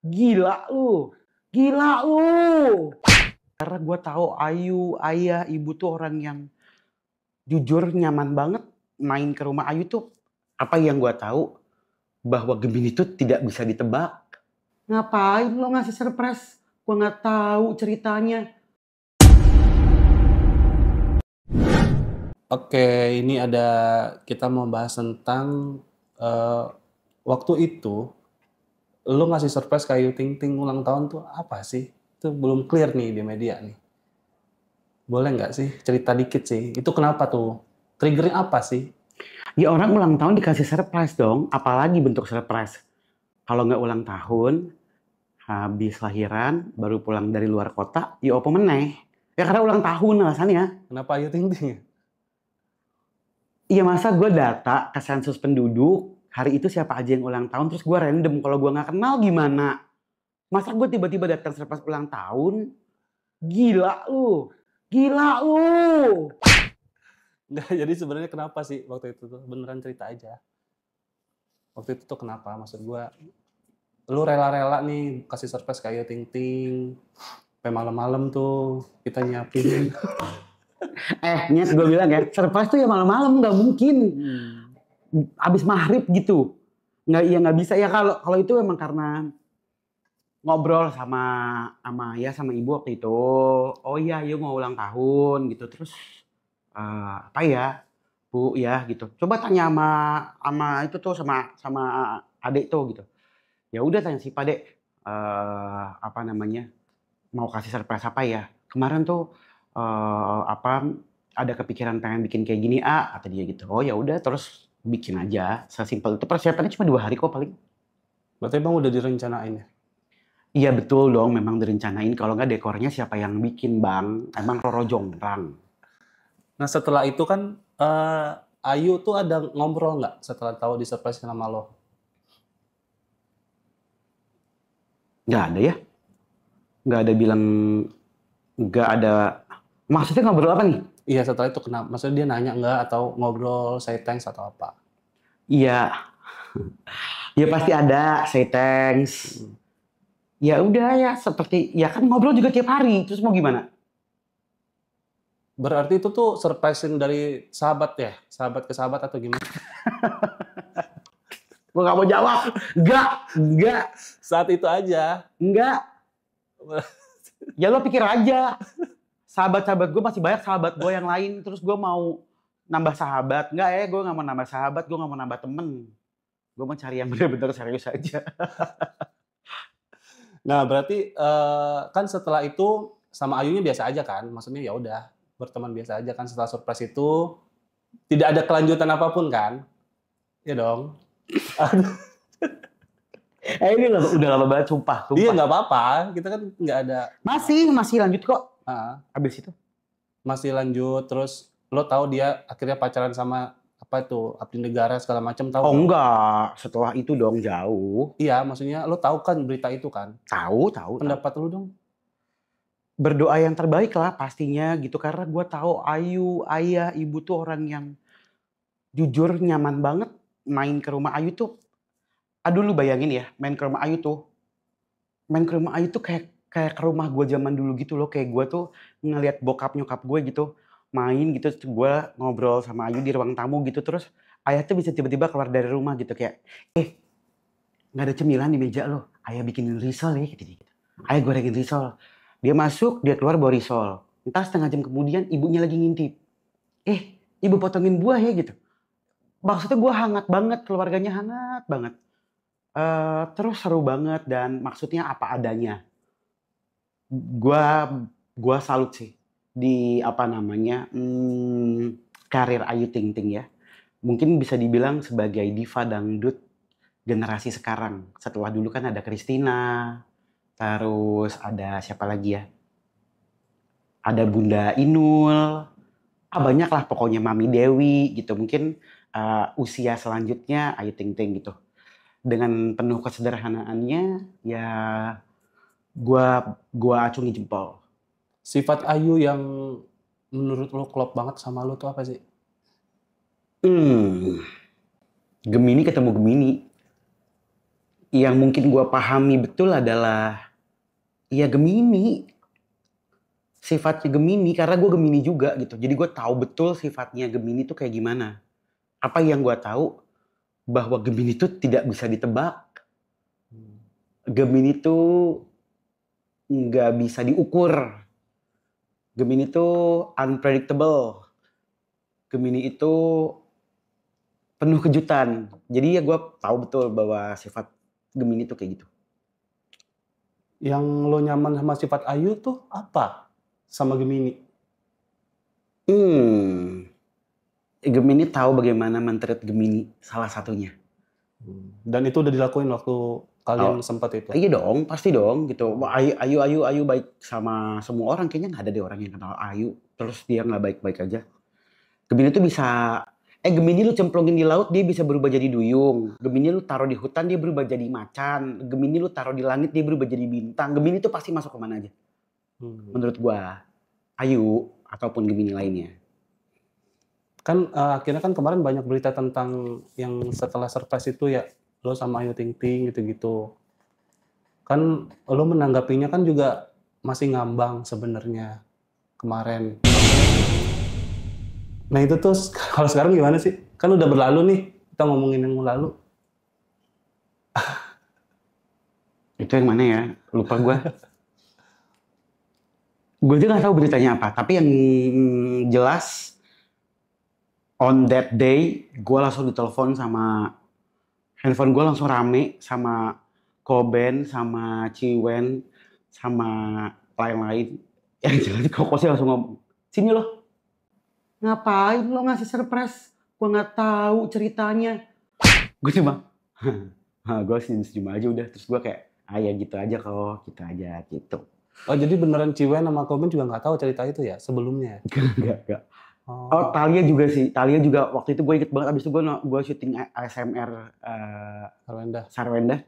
Gila lu, gila lu. Karena gue tahu Ayu, ayah, ibu tuh orang yang jujur nyaman banget main ke rumah Ayu tuh. Apa yang gue tahu bahwa Gemini itu tidak bisa ditebak. Ngapain lo ngasih surprise? Gue nggak tahu ceritanya. Oke, ini kita mau bahas tentang eh, waktu itu lu ngasih surprise kayak Ayu Ting Ting ulang tahun tuh apa sih? Itu belum clear nih di media nih. Boleh nggak sih cerita dikit sih? Itu kenapa tuh? Triggernya apa sih? Ya orang ulang tahun dikasih surprise dong, apalagi bentuk surprise. Kalau nggak ulang tahun, habis lahiran, baru pulang dari luar kota, ya apa meneh. Ya karena ulang tahun alasannya. Kenapa Ayu Ting Ting? Iya masa gue data ke sensus penduduk, hari itu siapa aja yang ulang tahun, terus gue random, kalau gue nggak kenal gimana? Masa gue tiba-tiba datang surprise ulang tahun? Gila lu, gila lu. Nggak, jadi sebenarnya kenapa sih waktu itu tuh? Beneran cerita aja. Waktu itu tuh kenapa? Maksud gua, lu rela-rela nih kasih surprise kayak Ayu Ting Ting. Sampai malam-malam tuh kita nyiapin. Nyet gue bilang ya, surprise tuh ya malam-malam nggak mungkin. Abis maghrib gitu. Nggak, ya nggak bisa ya kalau kalau itu memang karena ngobrol sama ibu waktu itu. Oh iya, yuk mau ulang tahun gitu. Terus apa ya, Bu ya gitu. Coba tanya sama itu tuh sama adik tuh gitu. Ya udah tanya si Pak Dek, apa namanya, mau kasih surprise apa ya? Kemarin tuh apa ada kepikiran pengen bikin kayak gini kata dia gitu. Oh ya udah terus bikin aja, sesimpel itu. Persiapannya cuma 2 hari kok paling. Berarti emang udah direncanain ya? Iya betul dong, memang direncanain. Kalau nggak dekornya siapa yang bikin bang? Emang Roro Jonggrang. Nah setelah itu kan Ayu tuh ada ngobrol nggak setelah tahu di surprise sama lo? Nggak ada ya? Nggak ada bilang, nggak ada. Maksudnya ngobrol apa nih? Iya setelah itu kenapa? Maksudnya dia nanya nggak atau ngobrol say thanks atau apa? Iya, ya pasti ada, say thanks. Ya udah ya seperti ya kan ngobrol juga tiap hari. Terus mau gimana? Berarti itu tuh surprising dari sahabat ya? Sahabat ke sahabat atau gimana? Gue nggak mau jawab. Nggak, Saat itu aja. nggak. Ya lo pikir aja. Sahabat-sahabat gue masih banyak, sahabat gue yang lain. Terus gue mau nambah sahabat. Nggak ya, gue nggak mau nambah sahabat. Gue nggak mau nambah temen. Gue mau cari yang bener-bener serius aja. Nah berarti kan setelah itu sama Ayunya biasa aja kan? Maksudnya ya udah berteman biasa aja kan setelah surprise itu tidak ada kelanjutan apapun kan? Iya dong. Ini udah lama banget, sumpah. Iya nggak apa-apa, kita kan nggak ada. Masih lanjut kok. Abis itu. Masih lanjut, terus lo tahu dia akhirnya pacaran sama apa itu abdi negara segala macam tahu? Oh enggak, setelah itu dong jauh. Iya, maksudnya lo tahu kan berita itu kan? Tahu. Pendapat lo dong? Berdoa yang terbaik lah pastinya gitu, karena gue tahu Ayu, ayah, ibu tuh orang yang jujur nyaman banget main ke rumah Ayu tuh. Aduh lu bayangin ya, main ke rumah Ayu tuh kayak kayak ke rumah gue zaman dulu gitu loh. Kayak gue tuh ngelihat bokap nyokap gue gitu main gitu, gue ngobrol sama Ayu di ruang tamu gitu. Terus ayah tuh bisa tiba-tiba keluar dari rumah gitu kayak, nggak ada cemilan di meja lo, ayah bikinin risol ya gitu. Ayah gorengin risol. Dia masuk, dia keluar bawa risol. Entah setengah jam kemudian ibunya lagi ngintip. Ibu potongin buah ya gitu. Maksudnya gue hangat banget, keluarganya hangat banget. Terus seru banget dan maksudnya apa adanya. Gua salut sih di apa namanya, karir Ayu Ting Ting ya. Mungkin bisa dibilang sebagai diva dangdut generasi sekarang. Setelah dulu kan ada Christina, terus ada siapa lagi ya? Ada Bunda Inul, banyak lah pokoknya, Mami Dewi gitu. Mungkin usia selanjutnya Ayu Ting Ting gitu. Dengan penuh kesederhanaannya ya gua acungi jempol. Sifat Ayu yang menurut lo klop banget sama lo tuh apa sih? Gemini ketemu Gemini. Yang mungkin gue pahami betul adalah ya Gemini. Sifatnya Gemini, karena gue Gemini juga gitu. Jadi gue tahu betul sifatnya Gemini tuh kayak gimana. Apa yang gue tahu, bahwa Gemini tuh tidak bisa ditebak. Gemini tuh nggak bisa diukur. Gemini tuh unpredictable. Gemini itu penuh kejutan. Jadi ya gue tahu betul bahwa sifat Gemini tuh kayak gitu. Yang lo nyaman sama sifat Ayu tuh apa sama Gemini? Gemini tahu bagaimana men-treat Gemini, salah satunya. Dan itu udah dilakuin waktu kalian sempat itu? Iya dong, pasti dong gitu. Ayu baik sama semua orang. Kayaknya nggak ada deh orang yang kenal Ayu terus dia nggak baik-baik aja. Gemini tuh bisa, Gemini lu cemplungin di laut dia bisa berubah jadi duyung. Gemini lu taruh di hutan dia berubah jadi macan. Gemini lu taruh di langit dia berubah jadi bintang. Gemini tuh pasti masuk kemana aja. Menurut gua, Ayu ataupun Gemini lainnya. Kan akhirnya kan kemarin banyak berita tentang yang setelah surprise itu ya, lo sama Ayu Ting Ting gitu-gitu. Kan lo menanggapinya kan juga masih ngambang sebenarnya kemarin. Nah itu tuh kalau sekarang gimana sih? Kan udah berlalu nih, kita ngomongin yang lalu. Itu yang mana ya? Lupa gua. Gue juga nggak tahu beritanya apa. Tapi yang jelas on that day, gue langsung ditelepon sama handphone gue langsung rame sama Koben, sama Ciwen, sama lain-lain. Yang jelas Kokosnya langsung ngomong, sini loh. Ngapain lo ngasih surprise? Gue nggak tahu ceritanya. Gue cuma, gue senyum aja udah. Terus gue kayak, ya gitu aja kok, gitu aja gitu. Oh jadi beneran Ciwen sama Komen juga nggak tahu cerita itu ya sebelumnya? Enggak. Oh, Thalia juga sih. Thalia juga waktu itu gue inget banget. Abis itu gue syuting ASMR Sarwenda.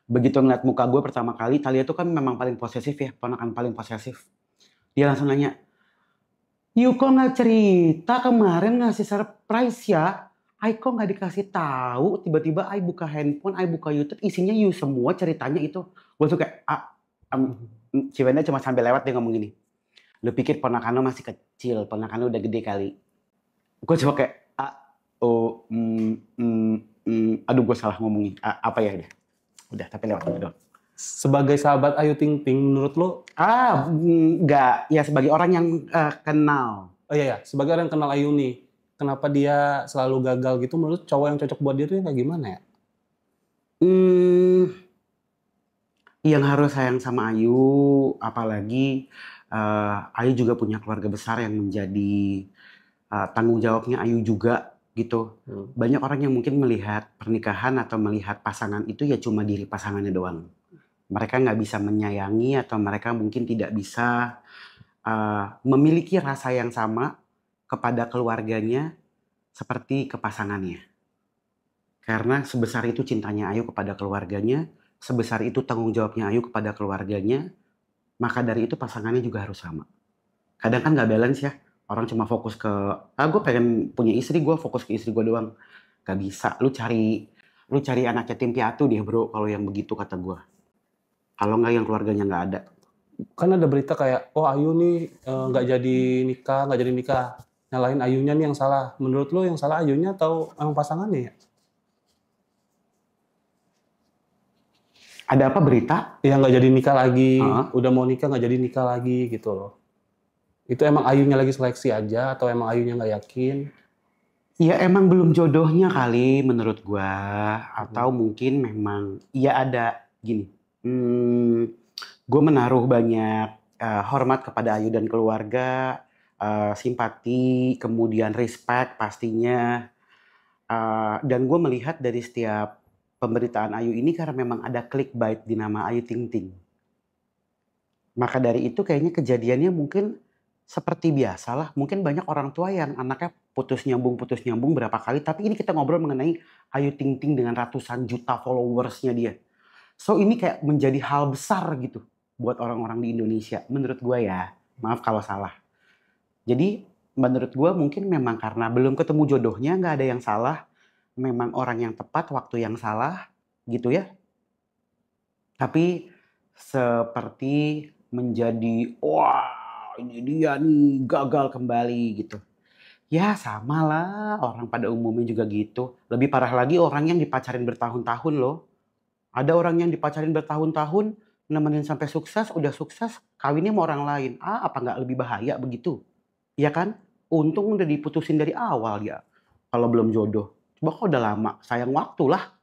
Begitu ngeliat muka gue pertama kali, Thalia tuh kan memang paling posesif ya, ponakan paling posesif. Dia langsung nanya, "You kok nggak cerita kemarin ngasih surprise ya? Ai kok nggak dikasih tahu? Tiba-tiba Ai buka handphone, Ai buka YouTube, isinya you semua ceritanya itu." Gue tuh kayak, Ciwenda cuma sambil lewat dia ngomong gini, "Lu pikir ponakan lu masih kecil, ponakan lu udah gede kali." Gue coba kayak, aduh gue salah ngomongin, apa ya dia? Udah, tapi lewat dong. Sebagai sahabat Ayu Ting Ting, menurut lo? Enggak. Ya sebagai orang yang kenal. Oh iya, sebagai orang yang kenal Ayu nih, kenapa dia selalu gagal gitu? Menurut cowok yang cocok buat dia tuh kayak gimana ya? Yang harus sayang sama Ayu, apalagi Ayu juga punya keluarga besar yang menjadi tanggung jawabnya Ayu juga gitu. Banyak orang yang mungkin melihat pernikahan atau melihat pasangan itu ya cuma diri pasangannya doang. Mereka nggak bisa menyayangi atau mereka mungkin tidak bisa memiliki rasa yang sama kepada keluarganya seperti ke pasangannya. Karena sebesar itu cintanya Ayu kepada keluarganya, sebesar itu tanggung jawabnya Ayu kepada keluarganya, maka dari itu pasangannya juga harus sama. Kadang kan nggak balance ya. Orang cuma fokus ke, gue pengen punya istri, gue fokus ke istri gue doang. Gak bisa. Lu cari anak yatim piatu deh bro, kalau yang begitu kata gue. Kalau nggak yang keluarganya nggak ada. Kan ada berita kayak, oh Ayu nih nggak jadi nikah. Nyalahin Ayunya nih yang salah. Menurut lo yang salah Ayunya atau emang pasangannya ya? Ada apa berita? Ya nggak jadi nikah lagi, udah mau nikah nggak jadi nikah lagi gitu loh. Itu emang Ayunya lagi seleksi aja atau emang Ayunya nggak yakin? Ya emang belum jodohnya kali menurut gua. Atau mungkin memang ya ada gini. Gue menaruh banyak hormat kepada Ayu dan keluarga, simpati, kemudian respect pastinya. Dan gue melihat dari setiap pemberitaan Ayu ini karena memang ada clickbait di nama Ayu Ting Ting. Maka dari itu kayaknya kejadiannya mungkin seperti biasalah. Mungkin banyak orang tua yang anaknya putus nyambung berapa kali. Tapi ini kita ngobrol mengenai Ayu Ting Ting dengan ratusan juta followersnya dia. So ini kayak menjadi hal besar gitu buat orang-orang di Indonesia. Menurut gue ya, maaf kalau salah. Jadi menurut gue mungkin memang karena belum ketemu jodohnya, nggak ada yang salah. Memang orang yang tepat, waktu yang salah. gitu ya. Tapi seperti menjadi, "Wah, ini dia nih, gagal kembali," gitu. Ya samalah orang pada umumnya juga gitu. Lebih parah lagi orang yang dipacarin bertahun-tahun loh. Ada orang yang dipacarin bertahun-tahun, nemenin sampai sukses, udah sukses, kawinnya sama orang lain. Apa nggak lebih bahaya begitu? Iya kan? Untung udah diputusin dari awal ya, kalau belum jodoh. Coba kalau udah lama, sayang waktu lah.